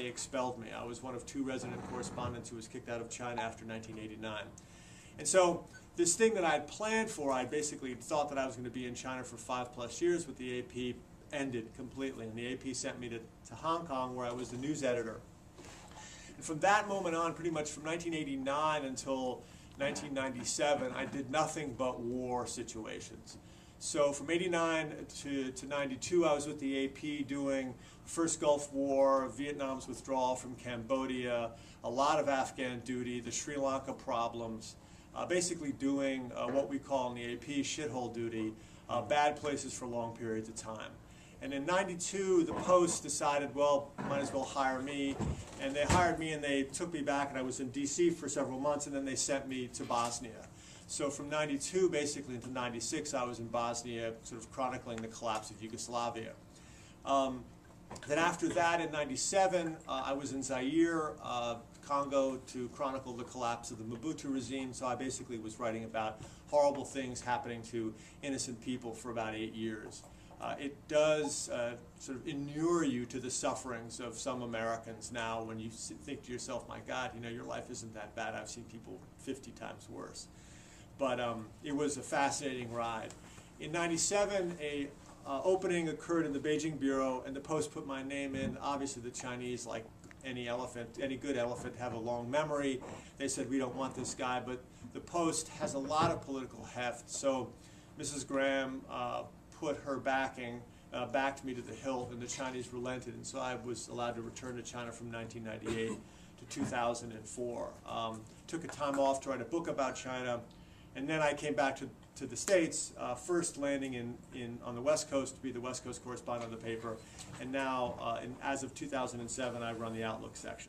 they expelled me. I was one of 2 resident correspondents who was kicked out of China after 1989. And so this thing that I had planned for, I basically thought that I was going to be in China for 5+ years with the AP, ended completely. And the AP sent me to Hong Kong, where I was the news editor. And from that moment on, pretty much from 1989 until 1997, I did nothing but war situations. So from 89 to 92, I was with the AP doing first Gulf War, Vietnam's withdrawal from Cambodia, a lot of Afghan duty, the Sri Lanka problems, basically doing what we call in the AP shithole duty, bad places for long periods of time. And in 92, the Post decided, well, might as well hire me. And they hired me and they took me back, and I was in DC for several months, and then they sent me to Bosnia. So from 92 basically into 96, I was in Bosnia, sort of chronicling the collapse of Yugoslavia. Then after that, in 97, I was in Zaire, Congo, to chronicle the collapse of the Mobutu regime. So I basically was writing about horrible things happening to innocent people for about 8 years. It does sort of inure you to the sufferings of some Americans now when you think to yourself, my God, you know, your life isn't that bad. I've seen people 50 times worse. But it was a fascinating ride. In 97, a opening occurred in the Beijing Bureau, and the Post put my name in. Obviously, the Chinese, like any elephant, any good elephant, have a long memory. They said, we don't want this guy, but the Post has a lot of political heft. So Mrs. Graham put her backing, backed me to the hilt, and the Chinese relented, and so I was allowed to return to China from 1998 to 2004. Took a time off to write a book about China, and then I came back to the States, first landing on the West Coast to be the West Coast correspondent of the paper, and now, as of 2007, I run the Outlook section.